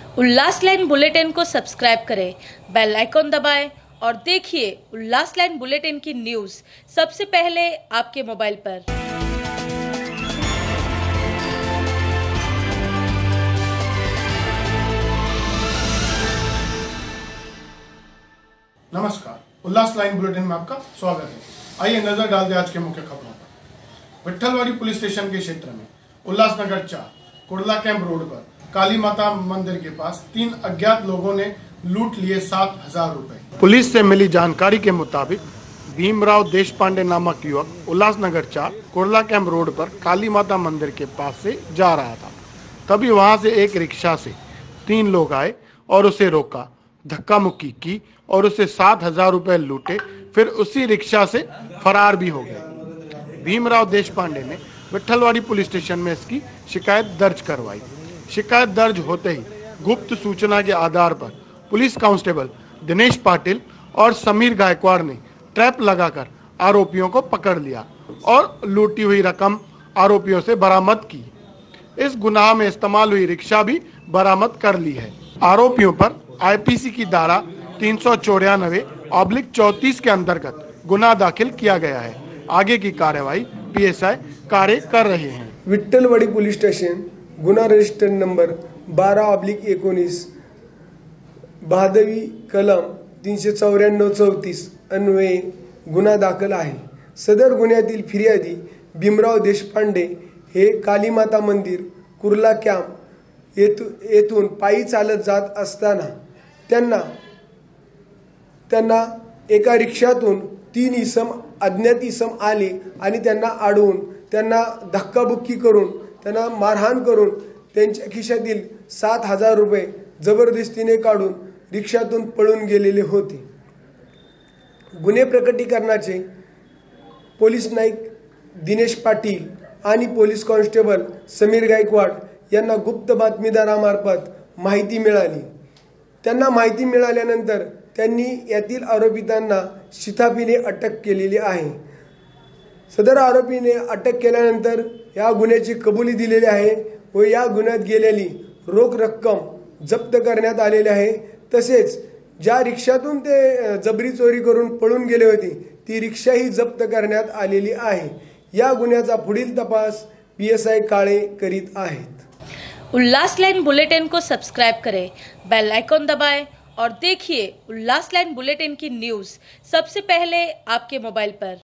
उल्लास line bulletin को subscribe करें, bell icon दबाएं और देखिए उल्लास लाइन बुलेटिन की न्यूज़ सबसे पहले आपके मोबाइल पर। नमस्कार, उल्लास लाइन बुलेटिन में आपका स्वागत है। आइए नजर डालते हैं आज के मुख्य खबरों पर। विट्ठलवाड़ी पुलिस स्टेशन के क्षेत्र में उल्लासनगर 4 कुर्ला कैंप रोड पर काली माता मंदिर के पास 3 अज्ञात लोगों ने लूट लिए 7,000 रुपए। पुलिस से मिली जानकारी के मुताबिक भीमराव देशपांडे नामक युवक उल्लासनगर 4 कुर्ला कैंप रोड पर काली माता मंदिर के पास से जा रहा था। तभी वहां से एक रिक्शा से 3 लोग आए और उसे रोका, धक्का मुक्की की और उसे 7,000 रुपए लूटे, फिर उसी रिक्शा से फरार भी हो गए। भीमराव देशपांडे ने विट्ठलवाड़ी पुलिस स्टेशन में इसकी शिकायत दर्ज करवाई। शिकायत दर्ज होते ही गुप्त सूचना के आधार पर पुलिस कांस्टेबल दिनेश पाटिल और समीर गायकवाड़ ने ट्रैप लगाकर आरोपियों को पकड़ लिया और लूटी हुई रकम आरोपियों से बरामद की। इस गुनाह में इस्तेमाल हुई रिक्शा भी बरामद कर ली है। आरोपियों पर आईपीसी की धारा 394/34 के अंतर्गत गुनाह दाखिल किया गया है। आगे की कार्यवाही पीएसआई कार्य कर रहे हैं। विट्ठलवाड़ी पुलिस स्टेशन गुन्हा रजिस्टर नंबर 12/19 भादवी कलम 394-34 अन्वये गुन्हा दाखल आहे। सदर गुन्ह्यातील फिर्यादी भीमराव देशपांडे हे कालीमाता मंदिर कुर्ला कॅम्प येथून पायी चालत जात असताना त्यांना एका रिक्षातून 3 इसम अज्ञात इसम आले आणि त्यांना अडवून त्यांना धक्काबुक्की करून त्यांना मारहाण करून त्यांच्या खिशातील 7,000 रुपये जबरदस्तीने काढून रिक्षातून पळून गेलेले होते। गुन्हे प्रकटीकरणाचे पोलीस नाईक दिनेश पाटील आणि पोलीस कॉन्स्टेबल समीर गायकवाड यांना गुप्त बातमीदारामार्फत माहिती मिळाली। त्यांना माहिती मिळाल्यानंतर त्यांनी यातील आरोपितांना शिथापीने अटक केलेली आहे। सदर आरोपीने अटक केल्यानंतर या गुन्ह्याची कबुली दिलेली आहे व या गुन्ह्यात गेलेली रोख रक्कम जप्त करण्यात आलेली आहे। तसेच ज्या रिक्षातून ते जबरी चोरी करून पळून गेले होते ती रिक्षाही जप्त करण्यात आलेली आहे। या गुन्ह्याचा पुढील तपास पीएसआई काळे करीत आहेत। उल्लास लाइन बुलेटिन को सब्सक्राइब करें, बेल आइकॉन दबाएं और देखिए उल्लास लाइन बुलेटिन की न्यूज़ सबसे पहले आपके मोबाइल पर।